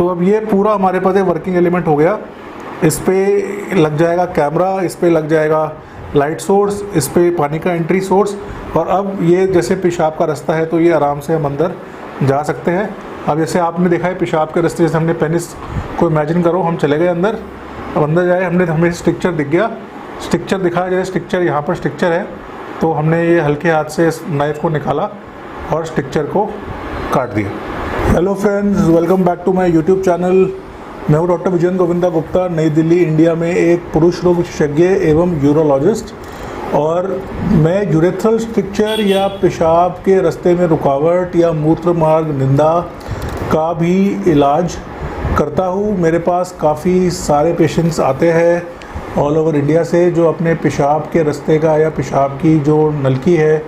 तो अब ये पूरा हमारे पास वर्किंग एलिमेंट हो गया। इस पे लग जाएगा कैमरा, इस पे लग जाएगा लाइट सोर्स, इस पे पानी का एंट्री सोर्स, और अब ये जैसे पेशाब का रास्ता है तो ये आराम से हम अंदर जा सकते हैं। अब जैसे आपने देखा है पेशाब के रास्ते, जैसे हमने पेनिस को इमेजिन करो, हम चले गए अंदर। अब अंदर जाए, हमें स्ट्रक्चर दिख गया, स्ट्रक्चर दिखा जाए, स्ट्रक्चर यहाँ पर स्ट्रक्चर है, तो हमने ये हल्के हाथ से नाइफ को निकाला और स्ट्रक्चर को काट दिया। Hello friends, welcome back to my YouTube channel. मैं हूँ डॉक्टर विजय गोविंदा गुप्ता, नई दिल्ली इंडिया में एक पुरुष रोग विशेषज्ञ एवं यूरोलॉजिस्ट, और मैं यूरेथ्रल स्ट्रक्चर या पेशाब के रास्ते में रुकावट या मूत्र मार्ग निंदा का भी इलाज करता हूँ। मेरे पास काफ़ी सारे पेशेंट्स आते हैं ऑल ओवर इंडिया से जो अपने पेशाब के रास्ते का या पेशाब की जो नलकी है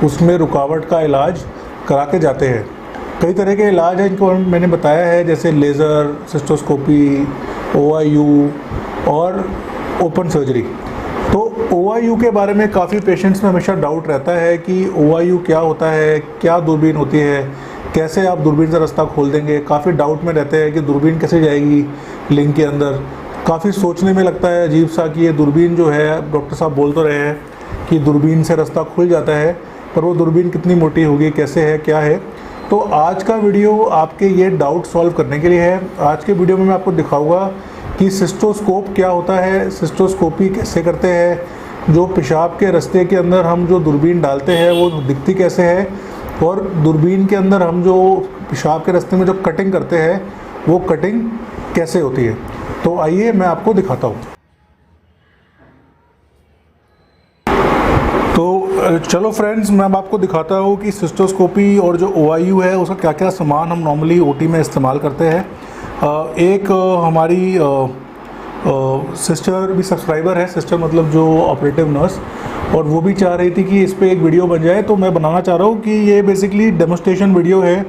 उसमें रुकावट का इलाज करा के जाते हैं। कई तरह के इलाज हैं इनको मैंने बताया है, जैसे लेज़र, सिस्टोस्कोपी, OIU और ओपन सर्जरी। तो OIU के बारे में काफ़ी पेशेंट्स में हमेशा डाउट रहता है कि OIU क्या होता है, क्या दूरबीन होती है, कैसे आप दूरबीन से रास्ता खोल देंगे। काफ़ी डाउट में रहते हैं कि दूरबीन कैसे जाएगी लिंग के अंदर। काफ़ी सोचने में लगता है अजीब सा कि ये दूरबीन जो है, डॉक्टर साहब बोल तो रहे हैं कि दूरबीन से रास्ता खुल जाता है, पर वो दूरबीन कितनी मोटी होगी, कैसे है, क्या है। तो आज का वीडियो आपके ये डाउट सॉल्व करने के लिए है। आज के वीडियो में मैं आपको दिखाऊंगा कि सिस्टोस्कोप क्या होता है, सिस्टोस्कोपी कैसे करते हैं, जो पेशाब के रास्ते के अंदर हम जो दूरबीन डालते हैं वो दिखती कैसे है, और दूरबीन के अंदर हम जो पेशाब के रास्ते में जो कटिंग करते हैं वो कटिंग कैसे होती है। तो आइए मैं आपको दिखाता हूँ। तो चलो फ्रेंड्स, मैं अब आपको दिखाता हूँ कि सिस्टोस्कोपी और जो OIU है उसका क्या क्या सामान हम नॉर्मली OT में इस्तेमाल करते हैं। एक हमारी सिस्टर भी सब्सक्राइबर है, सिस्टर मतलब जो ऑपरेटिव नर्स, और वो भी चाह रही थी कि इस पर एक वीडियो बन जाए। तो मैं बनाना चाह रहा हूँ कि ये बेसिकली डेमोस्ट्रेशन वीडियो है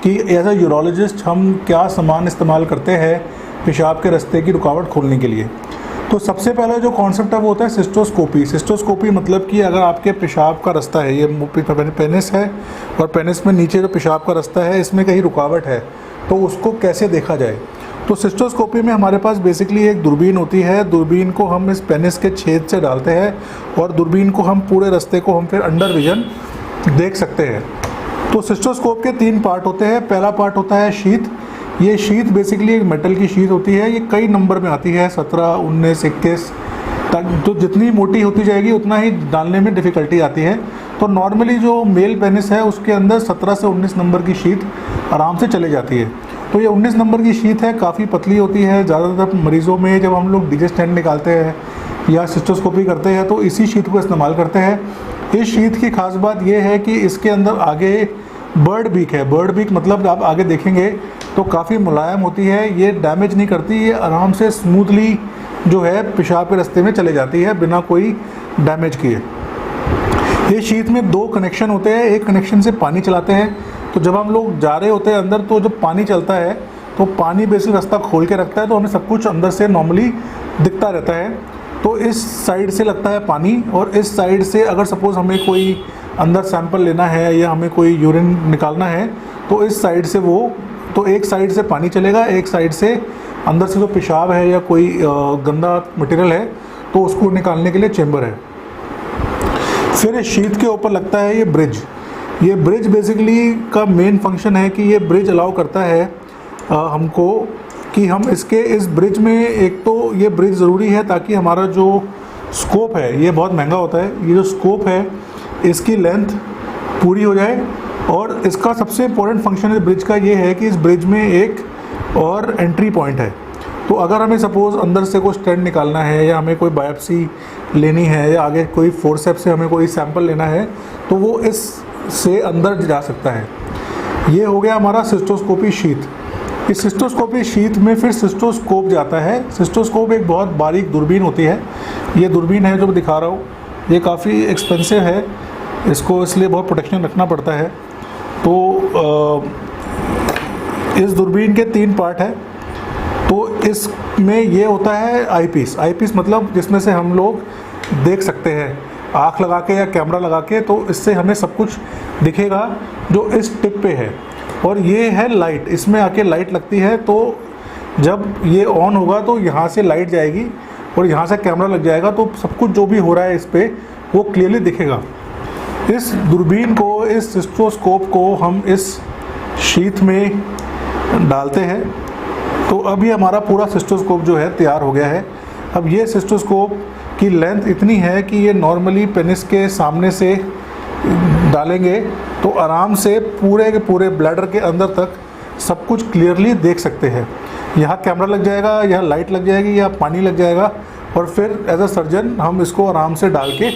कि एज अ यूरोलॉजिस्ट हम क्या सामान इस्तेमाल करते हैं पेशाब के रास्ते की रुकावट खोलने के लिए। तो सबसे पहला जो कॉन्सेप्ट है वो होता है सिस्टोस्कोपी। सिस्टोस्कोपी मतलब कि अगर आपके पेशाब का रास्ता है, ये पेनिस है और पेनिस में नीचे जो पेशाब का रास्ता है इसमें कहीं रुकावट है तो उसको कैसे देखा जाए। तो सिस्टोस्कोपी में हमारे पास बेसिकली एक दूरबीन होती है। दूरबीन को हम इस पेनिस के छेद से डालते हैं और दूरबीन को हम पूरे रास्ते को हम फिर अंडर विजन देख सकते हैं। तो सिस्टोस्कोप के 3 पार्ट होते हैं। पहला पार्ट होता है शीथ। ये शीथ बेसिकली एक मेटल की शीथ होती है। ये कई नंबर में आती है, 17, 19, 21 तक। तो जितनी मोटी होती जाएगी उतना ही डालने में डिफ़िकल्टी आती है। तो नॉर्मली जो मेल पेनिस है उसके अंदर 17 से 19 नंबर की शीथ आराम से चले जाती है। तो ये 19 नंबर की शीथ है, काफ़ी पतली होती है। ज़्यादातर मरीज़ों में जब हम लोग डीजे स्टैंड निकालते हैं या सिस्टोस्कोपी करते हैं तो इसी शीथ को इस्तेमाल करते हैं। इस शीथ की खास बात यह है कि इसके अंदर आगे बर्ड बीक है। बर्ड बीक मतलब आप आगे देखेंगे तो काफ़ी मुलायम होती है, ये डैमेज नहीं करती, ये आराम से स्मूथली जो है पेशाब के रास्ते में चले जाती है बिना कोई डैमेज किए। ये शीथ में 2 कनेक्शन होते हैं। एक कनेक्शन से पानी चलाते हैं, तो जब हम लोग जा रहे होते हैं अंदर तो जब पानी चलता है तो पानी बेसिक रास्ता खोल के रखता है, तो हमें सब कुछ अंदर से नॉर्मली दिखता रहता है। तो इस साइड से लगता है पानी, और इस साइड से अगर सपोज़ हमें कोई अंदर सैंपल लेना है या हमें कोई यूरिन निकालना है तो इस साइड से तो एक साइड से पानी चलेगा, एक साइड से अंदर से जो पेशाब है या कोई गंदा मटेरियल है तो उसको निकालने के लिए चेंबर है। फिर इस शीट के ऊपर लगता है ये ब्रिज। ये ब्रिज बेसिकली का मेन फंक्शन है कि ये ब्रिज अलाउ करता है हमको कि हम इस ब्रिज में, एक तो ये ब्रिज ज़रूरी है ताकि हमारा जो स्कोप है, ये बहुत महंगा होता है, ये जो स्कोप है इसकी लेंथ पूरी हो जाए। और इसका सबसे इम्पोर्टेंट फंक्शन इस ब्रिज का ये है कि इस ब्रिज में एक और एंट्री पॉइंट है। तो अगर हमें सपोज़ अंदर से कोई स्टेंट निकालना है या हमें कोई बायोप्सी लेनी है या आगे कोई फोर्सेप्स से हमें कोई सैंपल लेना है तो वो इस से अंदर जा सकता है। ये हो गया हमारा सिस्टोस्कोपी शीथ। इस सिस्टोस्कोपी शीथ में फिर सिस्टोस्कोप जाता है। सिस्टोस्कोप एक बहुत बारीक दूरबीन होती है। ये दूरबीन है जो मैं दिखा रहा हूँ, ये काफ़ी एक्सपेंसिव है, इसको इसलिए बहुत प्रोटेक्शन रखना पड़ता है। तो इस दूरबीन के 3 पार्ट है। तो इसमें ये होता है आईपीस। आईपीस मतलब जिसमें से हम लोग देख सकते हैं आँख लगा के या कैमरा लगा के, तो इससे हमें सब कुछ दिखेगा जो इस टिप पे है। और ये है लाइट, इसमें आके लाइट लगती है तो जब ये ऑन होगा तो यहाँ से लाइट जाएगी और यहाँ से कैमरा लग जाएगा, तो सब कुछ जो भी हो रहा है इस पर वो क्लियरली दिखेगा। इस दूरबीन को, इस सिस्टोस्कोप को हम इस शीट में डालते हैं। तो अब ये हमारा पूरा सिस्टोस्कोप जो है तैयार हो गया है। अब ये सिस्टोस्कोप की लेंथ इतनी है कि ये नॉर्मली पेनिस के सामने से डालेंगे तो आराम से पूरे के पूरे ब्लैडर के अंदर तक सब कुछ क्लियरली देख सकते हैं। यहाँ कैमरा लग जाएगा, यहाँ लाइट लग जाएगी, यहाँ पानी लग जाएगा और फिर एज अ सर्जन हम इसको आराम से डाल के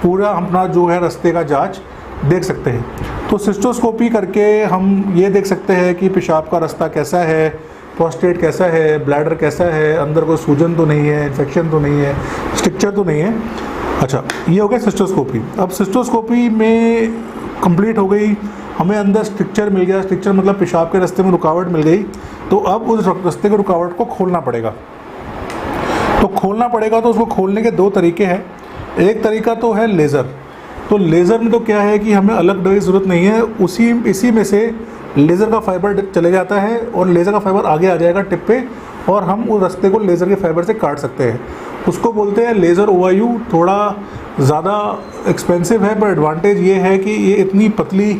पूरा अपना जो है रास्ते का जांच देख सकते हैं। तो सिस्टोस्कोपी करके हम ये देख सकते हैं कि पेशाब का रास्ता कैसा है, प्रोस्टेट कैसा है, ब्लैडर कैसा है, अंदर कोई सूजन तो नहीं है, इन्फेक्शन तो नहीं है, स्ट्रक्चर तो नहीं है। अच्छा, ये हो गया सिस्टोस्कोपी। अब सिस्टोस्कोपी में कंप्लीट हो गई, हमें अंदर स्ट्रक्चर मिल गया। स्ट्रक्चर मतलब पेशाब के रास्ते में रुकावट मिल गई, तो अब उस रास्ते के रुकावट को खोलना पड़ेगा। तो खोलना पड़ेगा तो उसको खोलने के दो तरीके हैं। एक तरीका तो है लेज़र। तो लेज़र में तो क्या है कि हमें अलग दवाई की ज़रूरत नहीं है, इसी में से लेज़र का फाइबर चले जाता है और लेज़र का फाइबर आगे आ जाएगा टिप पे और हम उस रास्ते को लेज़र के फाइबर से काट सकते हैं। उसको बोलते हैं लेज़र OIU। थोड़ा ज़्यादा एक्सपेंसिव है, पर एडवांटेज ये है कि ये इतनी पतली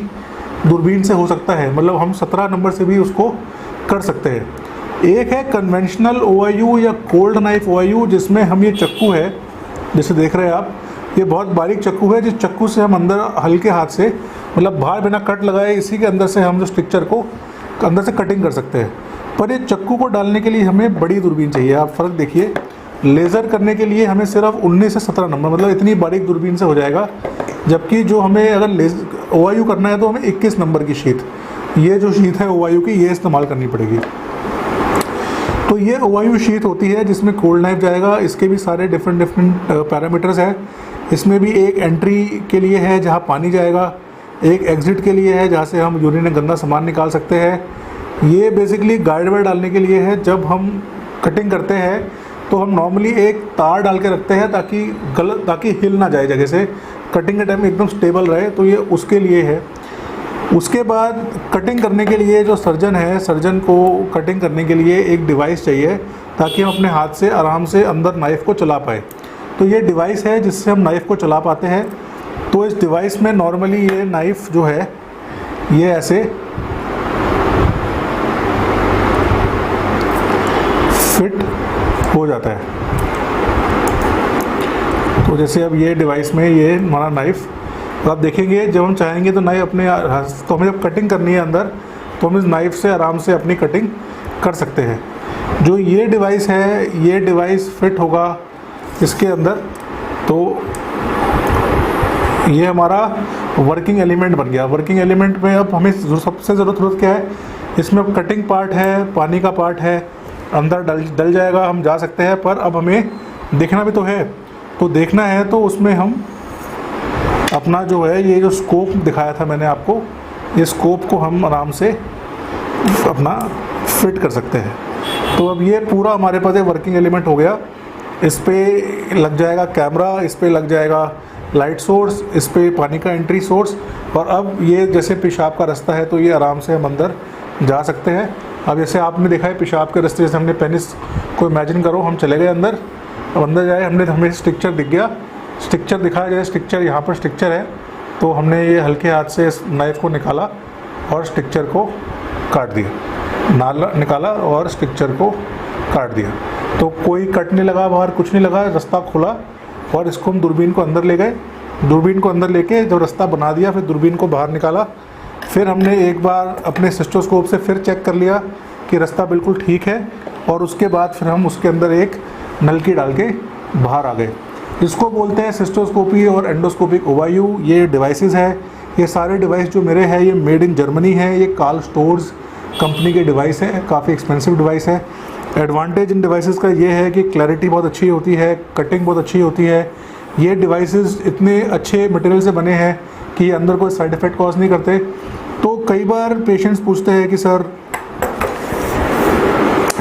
दूरबीन से हो सकता है, मतलब हम 17 नंबर से भी उसको कर सकते हैं। एक है कन्वेंशनल OIU या कोल्ड नाइफ OIU, जिसमें हम ये चक्कू है जैसे देख रहे हैं आप, ये बहुत बारीक चक्कू है, जिस चक्कू से हम अंदर हल्के हाथ से, मतलब बाहर बिना कट लगाए, इसी के अंदर से हम जो स्ट्रक्चर को अंदर से कटिंग कर सकते हैं। पर ये चक्कू को डालने के लिए हमें बड़ी दूरबीन चाहिए। आप फ़र्क देखिए, लेज़र करने के लिए हमें सिर्फ 19 से 17 नंबर, मतलब इतनी बारीक दूरबीन से हो जाएगा, जबकि जो हमें अगर OIU करना है तो हमें 21 नंबर की शीट, ये जो शीट है OIU की, ये इस्तेमाल करनी पड़ेगी। तो ये OIU शीट होती है जिसमें कोल्ड नाइफ जाएगा। इसके भी सारे डिफरेंट पैरामीटर्स हैं। इसमें भी एक एंट्री के लिए है जहाँ पानी जाएगा, एक एग्ज़िट के लिए है जहाँ से हम यूरिन में गंदा सामान निकाल सकते हैं। ये बेसिकली गाइड वायर डालने के लिए है। जब हम कटिंग करते हैं तो हम नॉर्मली एक तार डाल के रखते हैं ताकि हिल ना जाए जगह से, कटिंग के टाइम एकदम स्टेबल रहे, तो ये उसके लिए है। उसके बाद कटिंग करने के लिए जो सर्जन है, सर्जन को कटिंग करने के लिए एक डिवाइस चाहिए ताकि हम अपने हाथ से आराम से अंदर नाइफ़ को चला पाए। तो ये डिवाइस है जिससे हम नाइफ़ को चला पाते हैं। तो इस डिवाइस में नॉर्मली ये नाइफ़ जो है ये ऐसे फिट हो जाता है। तो जैसे अब ये डिवाइस में ये हमारा नाइफ़, तो आप देखेंगे जब हम चाहेंगे तो नाइफ अपने, तो हमें जब कटिंग करनी है अंदर तो हम इस नाइफ़ से आराम से अपनी कटिंग कर सकते हैं। जो ये डिवाइस है, ये डिवाइस फिट होगा इसके अंदर, तो ये हमारा वर्किंग एलिमेंट बन गया। वर्किंग एलिमेंट में अब हमें सबसे ज़रूरत क्या है, इसमें अब कटिंग पार्ट है, पानी का पार्ट है, अंदर डल जाएगा, हम जा सकते हैं। पर अब हमें देखना भी तो है, तो देखना है तो उसमें हम अपना जो है ये जो स्कोप दिखाया था मैंने आपको, ये स्कोप को हम आराम से अपना फिट कर सकते हैं। तो अब ये पूरा हमारे पास एक वर्किंग एलिमेंट हो गया। इस पे लग जाएगा कैमरा, इस पे लग जाएगा लाइट सोर्स, इस पे पानी का एंट्री सोर्स, और अब ये जैसे पेशाब का रास्ता है तो ये आराम से हम अंदर जा सकते हैं। अब जैसे आपने देखा है पेशाब के रास्ते, जैसे हमने पेनिस को इमेजिन करो, हम चले गए अंदर, अब अंदर जाए, हमें स्ट्रक्चर दिख गया, स्ट्रक्चर दिखाया जाए, स्ट्रक्चर यहाँ पर स्ट्रक्चर है, तो हमने ये हल्के हाथ से इस नाइफ़ को निकाला और स्ट्रक्चर को काट दिया, निकाला और स्ट्रक्चर को काट दिया। तो कोई कट नहीं लगा, बाहर कुछ नहीं लगा, रास्ता खुला, और इसको हम दूरबीन को अंदर ले गए। दूरबीन को अंदर लेके जब रास्ता बना दिया, फिर दूरबीन को बाहर निकाला। फिर हमने एक बार अपने सिस्टोस्कोप से फिर चेक कर लिया कि रास्ता बिल्कुल ठीक है, और उसके बाद फिर हम उसके अंदर एक नलकी डाल के बाहर आ गए। इसको बोलते हैं सिस्टोस्कोपी और एंडोस्कोपिक OIU। ये डिवाइसेस है, ये सारे डिवाइस जो मेरे हैं ये मेड इन जर्मनी है। ये कार्ल स्टोर्स कंपनी के डिवाइस है, काफ़ी एक्सपेंसिव डिवाइस है। एडवांटेज इन डिवाइसेस का ये है कि क्लैरिटी बहुत अच्छी होती है, कटिंग बहुत अच्छी होती है। ये डिवाइसेस इतने अच्छे मटेरियल से बने हैं कि ये अंदर कोई साइड इफ़ेक्ट कॉज नहीं करते। तो कई बार पेशेंट्स पूछते हैं कि सर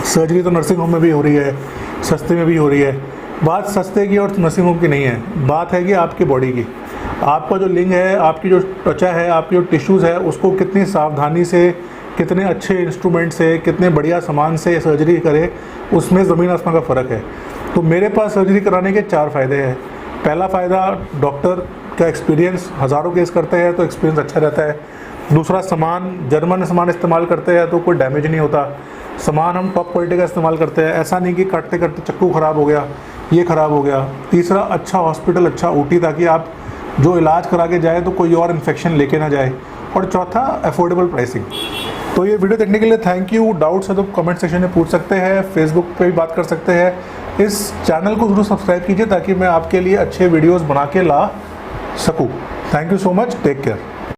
सर्जरी तो नर्सिंग होम में भी हो रही है, सस्ते में भी हो रही है। बात सस्ते की और नर्सिंग होम की नहीं है, बात है कि आपकी बॉडी की, आपका जो लिंग है, आपकी जो त्वचा है, आपकी जो टिश्यूज़ है, उसको कितनी सावधानी से, कितने अच्छे इंस्ट्रूमेंट से, कितने बढ़िया सामान से सर्जरी करे, उसमें ज़मीन आसमान का फ़र्क है। तो मेरे पास सर्जरी कराने के 4 फ़ायदे हैं। पहला फ़ायदा, डॉक्टर का एक्सपीरियंस, हज़ारों केस करते हैं तो एक्सपीरियंस अच्छा रहता है। दूसरा, सामान जर्मन सामान इस्तेमाल करते हैं तो कोई डैमेज नहीं होता। सामान हम टॉप क्वालिटी का इस्तेमाल करते हैं, ऐसा नहीं कि काटते काटते चक्कू ख़राब हो गया, ये ख़राब हो गया। तीसरा, अच्छा हॉस्पिटल, अच्छा ओटी, ताकि आप जो इलाज करा के जाए तो कोई और इन्फेक्शन लेके ना जाए। और चौथा, अफोर्डेबल प्राइसिंग। तो ये वीडियो देखने के लिए थैंक यू। डाउट्स है तो कमेंट सेक्शन में पूछ सकते हैं, फेसबुक पे भी बात कर सकते हैं। इस चैनल को ज़रूर सब्सक्राइब कीजिए ताकि मैं आपके लिए अच्छे वीडियोस बना के ला सकूं। Thank you so much, take care.